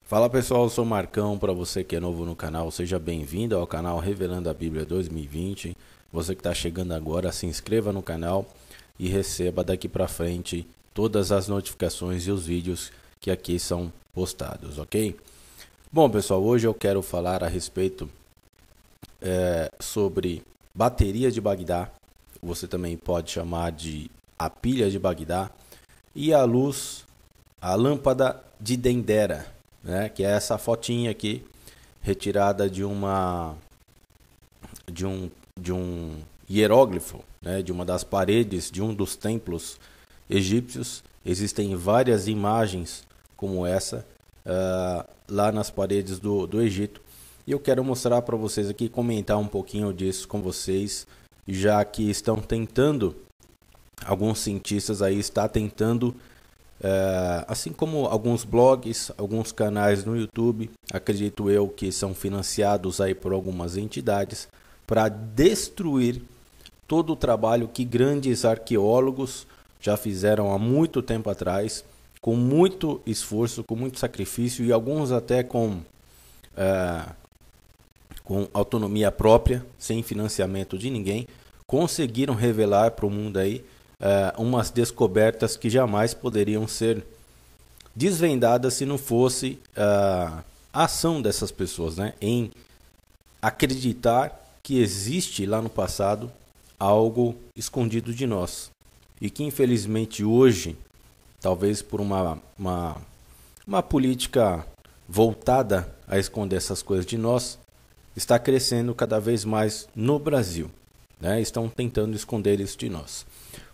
Fala pessoal, eu sou o Marcão. Para você que é novo no canal, seja bem-vindo ao canal Revelando a Bíblia 2020. Você que está chegando agora, se inscreva no canal e receba daqui para frente todas as notificações e os vídeos que aqui são postados, ok? Bom pessoal, hoje eu quero falar a respeito sobre bateria de Bagdá. Você também pode chamar de a pilha de Bagdá e a luz, a lâmpada de Dendera, né, que é essa fotinha aqui retirada de um hieróglifo, né, de uma das paredes de um dos templos egípcios. Existem várias imagens como essa lá nas paredes do Egito, e eu quero mostrar para vocês aqui, comentar um pouquinho disso com vocês, já que estão tentando, alguns cientistas aí estão tentando, assim como alguns blogs, alguns canais no YouTube, acredito eu que são financiados aí por algumas entidades, para destruir todo o trabalho que grandes arqueólogos já fizeram há muito tempo atrás, com muito esforço, com muito sacrifício, e alguns até com autonomia própria, sem financiamento de ninguém, conseguiram revelar para o mundo aí umas descobertas que jamais poderiam ser desvendadas se não fosse a ação dessas pessoas, né, em acreditar que existe lá no passado algo escondido de nós, e que infelizmente hoje, talvez por uma política voltada a esconder essas coisas de nós, está crescendo cada vez mais no Brasil, né? Estão tentando esconder isso de nós.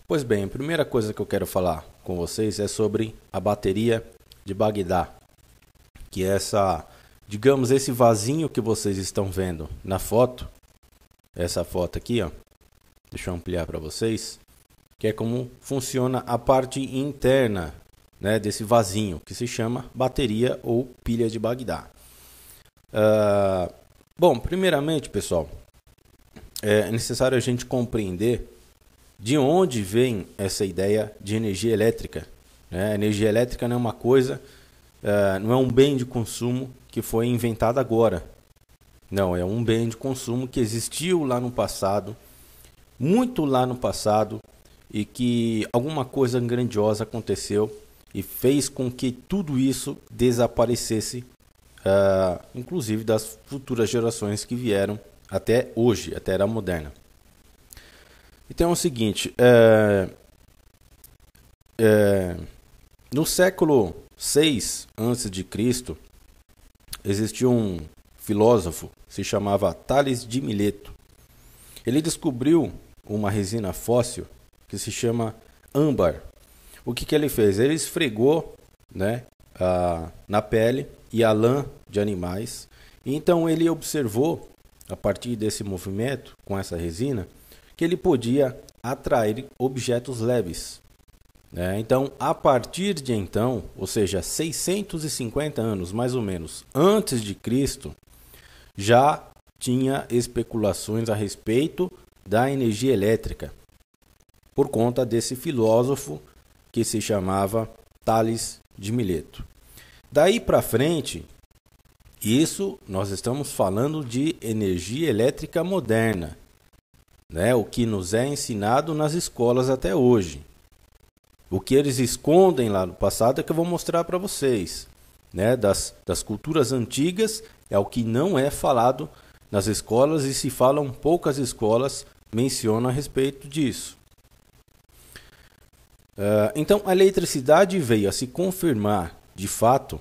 Pois bem, a primeira coisa que eu quero falar com vocês é sobre a bateria de Bagdá, que é digamos, esse vasinho que vocês estão vendo na foto, essa foto aqui, ó, deixa eu ampliar para vocês, que é como funciona a parte interna, né, desse vasinho, que se chama bateria ou pilha de Bagdá. Bom, primeiramente, pessoal, é necessário a gente compreender de onde vem essa ideia de energia elétrica, né? A energia elétrica não é uma coisa, não é um bem de consumo que foi inventado agora. Não, é um bem de consumo que existiu lá no passado, muito lá no passado, e que alguma coisa grandiosa aconteceu e fez com que tudo isso desaparecesse, inclusive das futuras gerações que vieram até hoje, até a era moderna. Então é o seguinte, no século 6 a.C., existiu um filósofo, se chamava Tales de Mileto. Ele descobriu uma resina fóssil que se chama âmbar. O que ele fez? Ele esfregou, né, na pele e a lã de animais. E então ele observou, a partir desse movimento com essa resina, que ele podia atrair objetos leves. Então, a partir de então, ou seja, 650 anos mais ou menos antes de Cristo, já tinha especulações a respeito da energia elétrica, por conta desse filósofo que se chamava Tales de Mileto. Daí para frente, isso nós estamos falando de energia elétrica moderna, né? O que nos é ensinado nas escolas até hoje. O que eles escondem lá no passado é que eu vou mostrar para vocês, né? Das culturas antigas é o que não é falado nas escolas, e se falam poucas escolas mencionam a respeito disso. Então a eletricidade veio a se confirmar de fato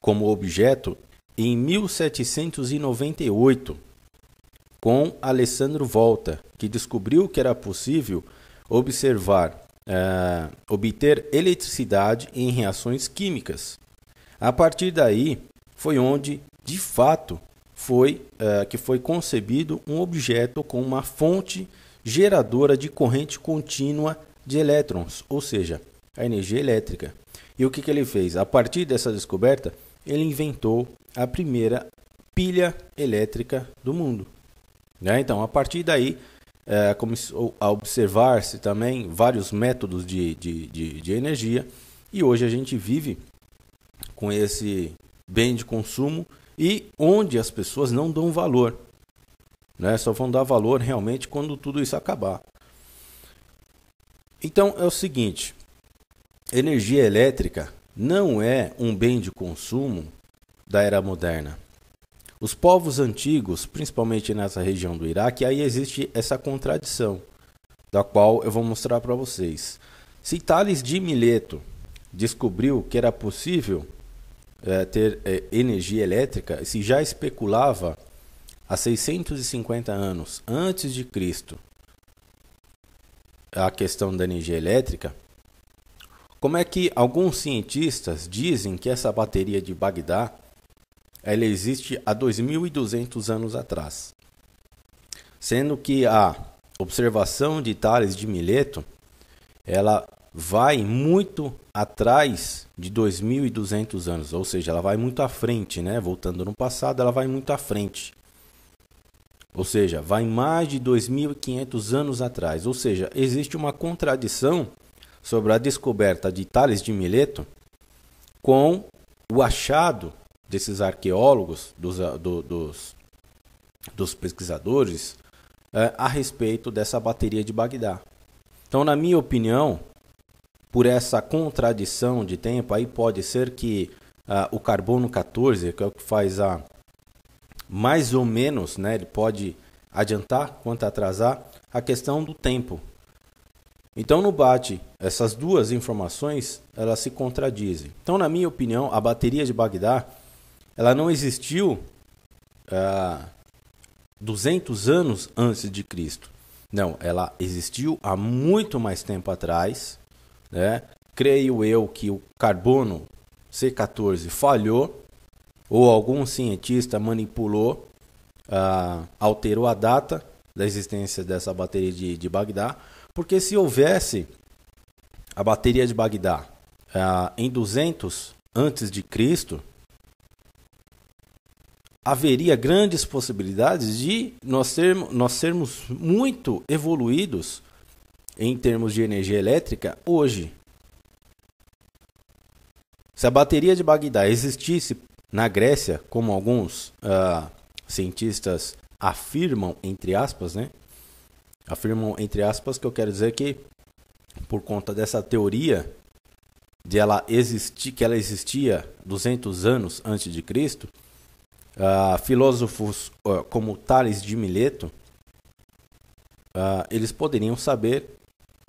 como objeto em 1798 com Alessandro Volta, que descobriu que era possível obter eletricidade em reações químicas. A partir daí foi onde de fato foi concebido um objeto com uma fonte geradora de corrente contínua de elétrons, ou seja, a energia elétrica. E o que ele fez? A partir dessa descoberta, ele inventou a primeira pilha elétrica do mundo. Então, a partir daí, começou a observar-se também vários métodos de energia, e hoje a gente vive com esse bem de consumo e onde as pessoas não dão valor, né? Só vão dar valor realmente quando tudo isso acabar. Então é o seguinte, energia elétrica não é um bem de consumo da era moderna. Os povos antigos, principalmente nessa região do Iraque, aí existe essa contradição, da qual eu vou mostrar para vocês. Se Tales de Mileto descobriu que era possível ter energia elétrica, se já especulava há 650 anos antes de Cristo a questão da energia elétrica, como é que alguns cientistas dizem que essa bateria de Bagdá ela existe há 2.200 anos atrás? Sendo que a observação de Tales de Mileto ela vai muito atrás de 2.200 anos, ou seja, ela vai muito à frente, né? Voltando no passado, ela vai muito à frente. Ou seja, vai mais de 2.500 anos atrás. Ou seja, existe uma contradição sobre a descoberta de Tales de Mileto com o achado desses arqueólogos, dos pesquisadores, a respeito dessa bateria de Bagdá. Então, na minha opinião, por essa contradição de tempo, aí pode ser que o carbono 14, que é o que faz mais ou menos, né, ele pode adiantar quanto atrasar a questão do tempo. Então, no bate, essas duas informações, elas se contradizem. Então, na minha opinião, a bateria de Bagdá, ela não existiu 200 anos antes de Cristo. Não, ela existiu há muito mais tempo atrás, né? Creio eu que o carbono C14 falhou, ou algum cientista manipulou, alterou a data da existência dessa bateria de Bagdá, porque se houvesse a bateria de Bagdá em 200 antes de Cristo, haveria grandes possibilidades de nós sermos muito evoluídos em termos de energia elétrica hoje. Se a bateria de Bagdá existisse na Grécia, como alguns cientistas afirmam, entre aspas, né? Afirmam, entre aspas, que eu quero dizer que, por conta dessa teoria de que ela existia 200 anos antes de Cristo, filósofos como Tales de Mileto, eles poderiam saber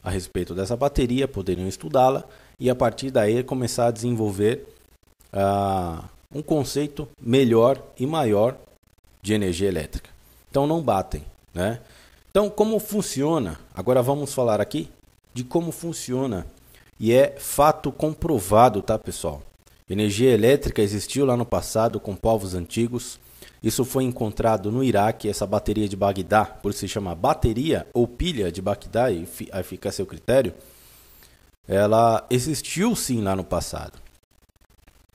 a respeito dessa bateria, poderiam estudá-la e a partir daí começar a desenvolver um conceito melhor e maior de energia elétrica. Então não batem, né? Então como funciona? Agora vamos falar aqui de como funciona e é fato comprovado, tá, pessoal? Energia elétrica existiu lá no passado com povos antigos. Isso foi encontrado no Iraque, essa bateria de Bagdá, por isso se chama bateria ou pilha de Bagdá, aí fica a seu critério. Ela existiu sim lá no passado,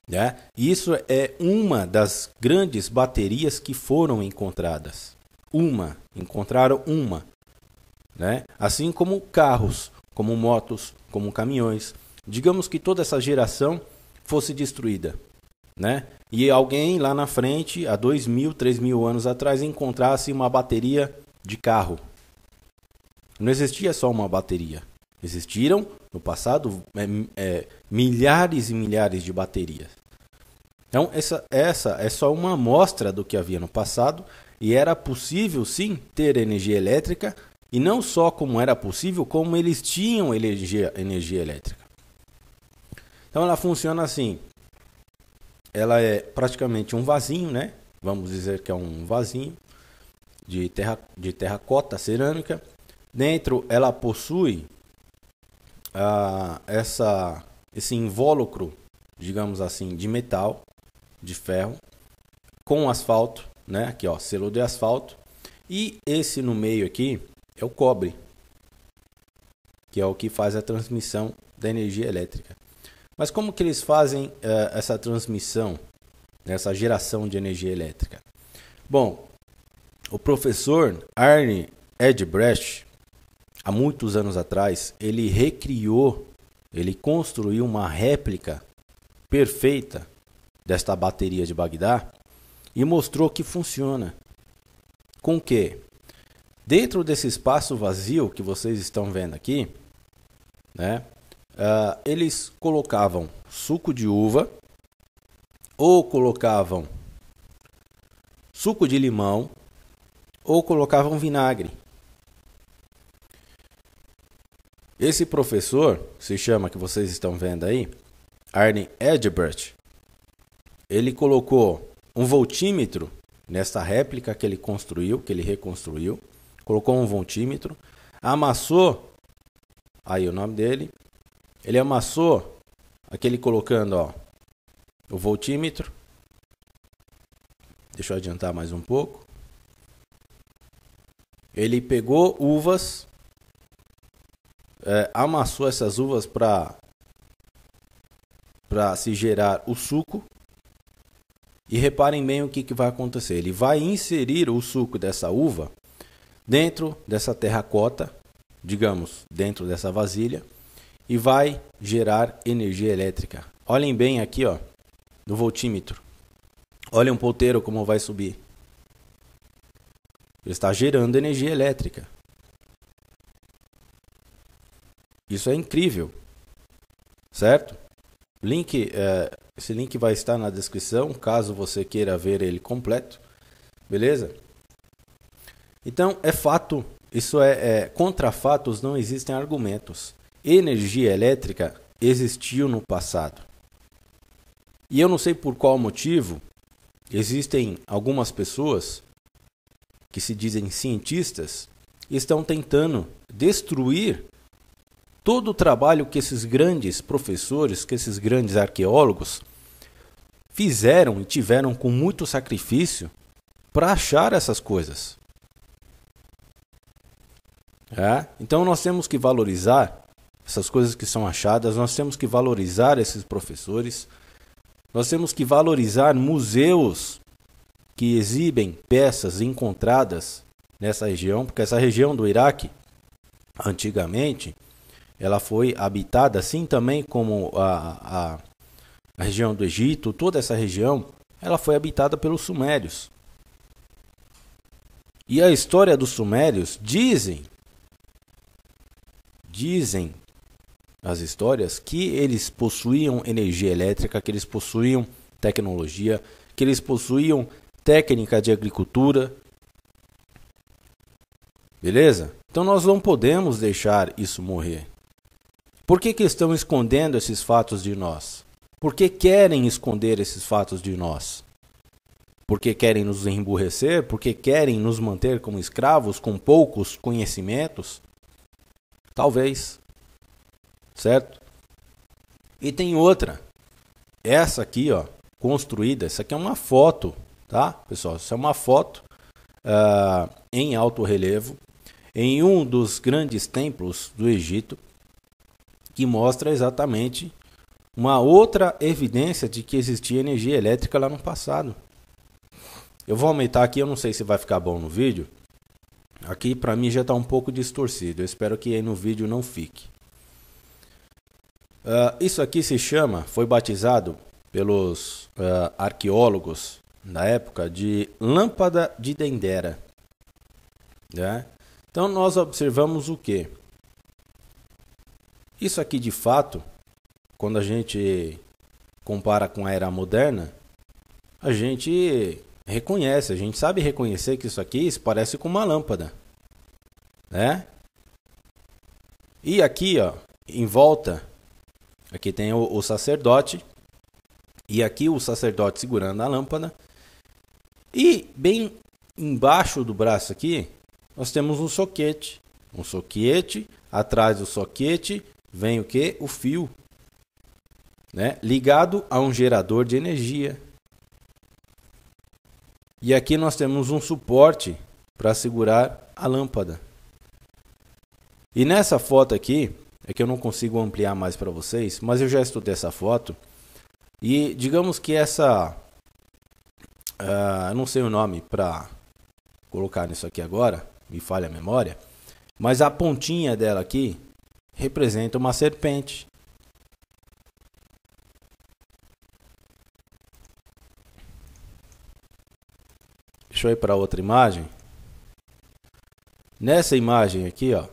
né? E isso é uma das grandes baterias que foram encontradas. Encontraram uma, né? Assim como carros, como motos, como caminhões. Digamos que toda essa geração fosse destruída, né? E alguém lá na frente, há 2.000, 3.000 anos atrás, encontrasse uma bateria de carro. Não existia só uma bateria. Existiram, no passado, milhares e milhares de baterias. Então, essa é só uma amostra do que havia no passado. E era possível, sim, ter energia elétrica. E não só como era possível, como eles tinham energia elétrica. Então, ela funciona assim. Ela é praticamente um vasinho, né? Vamos dizer que é um vasinho de terracota cerâmica. Dentro ela possui esse invólucro, digamos assim, de metal, de ferro, com asfalto, né? Aqui, ó, selo de asfalto. E esse no meio aqui é o cobre, que é o que faz a transmissão da energia elétrica. Mas como que eles fazem essa transmissão, essa geração de energia elétrica? Bom, o professor Arne Edgebrecht, há muitos anos atrás, ele construiu uma réplica perfeita desta bateria de Bagdá e mostrou que funciona. Com o quê? Dentro desse espaço vazio que vocês estão vendo aqui, né, eles colocavam suco de uva ou colocavam suco de limão ou colocavam vinagre. Esse professor, se chama, que vocês estão vendo aí, Arne Egbert, ele colocou um voltímetro nessa réplica que ele construiu, que ele reconstruiu, colocou um voltímetro, amassou, aí o nome dele, ele amassou aquele colocando, ó, o voltímetro. Deixa eu adiantar mais um pouco. Ele pegou uvas, amassou essas uvas para se gerar o suco. E reparem bem o que vai acontecer. Ele vai inserir o suco dessa uva dentro dessa terracota, digamos, dentro dessa vasilha, e vai gerar energia elétrica. Olhem bem aqui, ó, no voltímetro. Olhem o ponteiro como vai subir. Ele está gerando energia elétrica. Isso é incrível, certo? Esse link vai estar na descrição, caso você queira ver ele completo, beleza? Então, é fato, isso contra fatos não existem argumentos. Energia elétrica existiu no passado. E eu não sei por qual motivo, existem algumas pessoas que se dizem cientistas e estão tentando destruir todo o trabalho que esses grandes professores, que esses grandes arqueólogos fizeram e tiveram com muito sacrifício para achar essas coisas. Então nós temos que valorizar essas coisas que são achadas, nós temos que valorizar esses professores, nós temos que valorizar museus que exibem peças encontradas nessa região, porque essa região do Iraque, antigamente, ela foi habitada, assim também como a região do Egito, toda essa região, ela foi habitada pelos sumérios. E a história dos sumérios dizem as histórias que eles possuíam energia elétrica, que eles possuíam tecnologia, que eles possuíam técnica de agricultura. Beleza? Então nós não podemos deixar isso morrer. Por que estão escondendo esses fatos de nós? Por que querem esconder esses fatos de nós? Porque querem nos emburrecer? Porque querem nos manter como escravos com poucos conhecimentos? Talvez. Certo? E tem outra. Essa aqui, ó, construída, essa aqui é uma foto, tá, pessoal? Isso é uma foto em alto relevo em um dos grandes templos do Egito, que mostra exatamente uma outra evidência de que existia energia elétrica lá no passado. Eu vou aumentar aqui, eu não sei se vai ficar bom no vídeo. Aqui para mim já está um pouco distorcido, eu espero que aí no vídeo não fique. Isso aqui foi batizado pelos arqueólogos na época de lâmpada de Dendera. Né? Então nós observamos o quê? Isso aqui de fato, quando a gente compara com a era moderna, a gente reconhece, a gente sabe reconhecer que isso aqui se parece com uma lâmpada. Né? E aqui, ó, em volta, aqui tem o sacerdote, e aqui o sacerdote segurando a lâmpada, e bem embaixo do braço aqui, nós temos um soquete. Um soquete, atrás do soquete vem o que? O fio, né? Ligado a um gerador de energia. E aqui nós temos um suporte para segurar a lâmpada. E nessa foto aqui, é que eu não consigo ampliar mais para vocês, mas eu já estudei essa foto. E digamos que essa... eu não sei o nome para colocar nisso aqui agora, me falha a memória. Mas a pontinha dela aqui representa uma serpente. Deixa eu ir para outra imagem. Nessa imagem aqui, ó,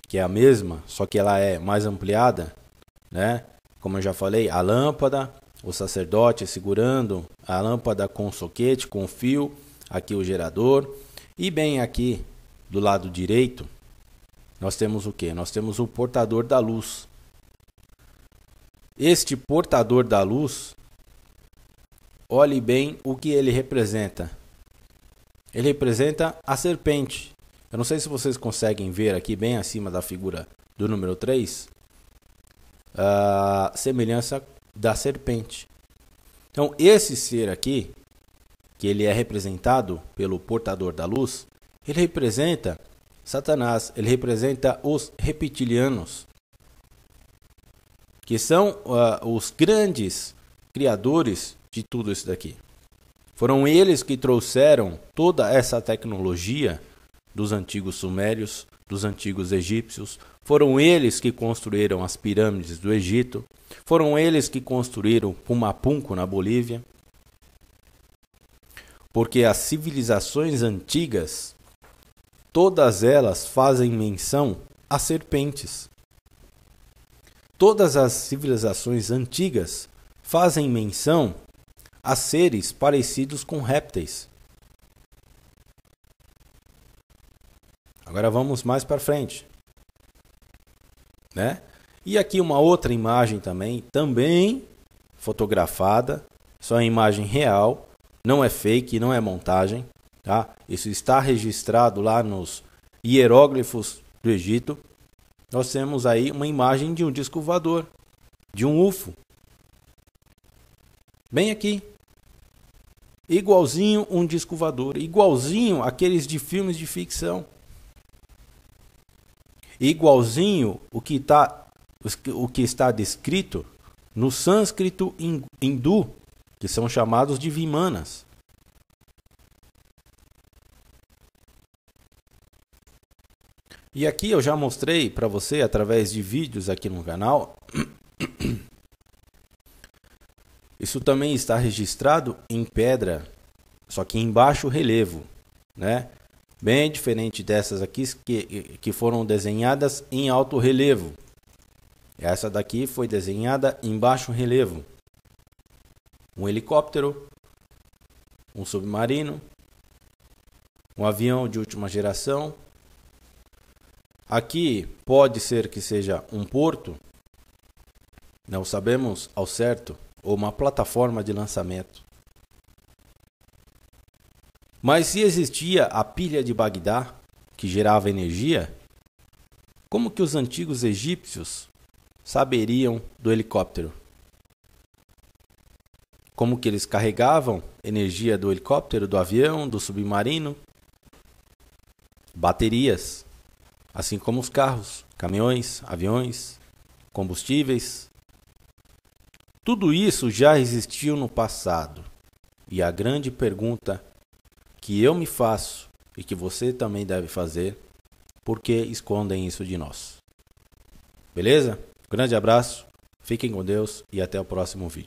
que é a mesma, só que ela é mais ampliada, né? Como eu já falei, a lâmpada, o sacerdote segurando a lâmpada com o soquete, com o fio, aqui o gerador. E bem aqui, do lado direito, nós temos o quê? Nós temos o portador da luz. Este portador da luz, olhe bem o que ele representa. Ele representa a serpente. Eu não sei se vocês conseguem ver aqui bem acima da figura do número 3, a semelhança da serpente. Então, esse ser aqui, que ele é representado pelo portador da luz, ele representa Satanás, ele representa os reptilianos, que são os grandes criadores de tudo isso daqui. Foram eles que trouxeram toda essa tecnologia dos antigos sumérios, dos antigos egípcios. Foram eles que construíram as pirâmides do Egito. Foram eles que construíram Pumapunco na Bolívia. Porque as civilizações antigas, todas elas fazem menção a serpentes. Todas as civilizações antigas fazem menção a seres parecidos com répteis. Agora vamos mais para frente, né? E aqui uma outra imagem também fotografada, só é imagem real, não é fake, não é montagem, tá? Isso está registrado lá nos hieróglifos do Egito. Nós temos aí uma imagem de um disco voador, de um UFO. Bem aqui. Igualzinho um disco voador, igualzinho aqueles de filmes de ficção. Igualzinho o que está descrito no sânscrito hindu, que são chamados de Vimanas. E aqui eu já mostrei para você, através de vídeos aqui no canal, isso também está registrado em pedra, só que em baixo relevo, né? Bem diferente dessas aqui que foram desenhadas em alto relevo. Essa daqui foi desenhada em baixo relevo. Um helicóptero, um submarino, um avião de última geração. Aqui pode ser que seja um porto, não sabemos ao certo, ou uma plataforma de lançamento. Mas se existia a pilha de Bagdá, que gerava energia, como que os antigos egípcios saberiam do helicóptero? Como que eles carregavam energia do helicóptero, do avião, do submarino? Baterias, assim como os carros, caminhões, aviões, combustíveis. Tudo isso já existiu no passado. E a grande pergunta que eu me faço e que você também deve fazer: por que escondem isso de nós? Beleza? Grande abraço, fiquem com Deus e até o próximo vídeo.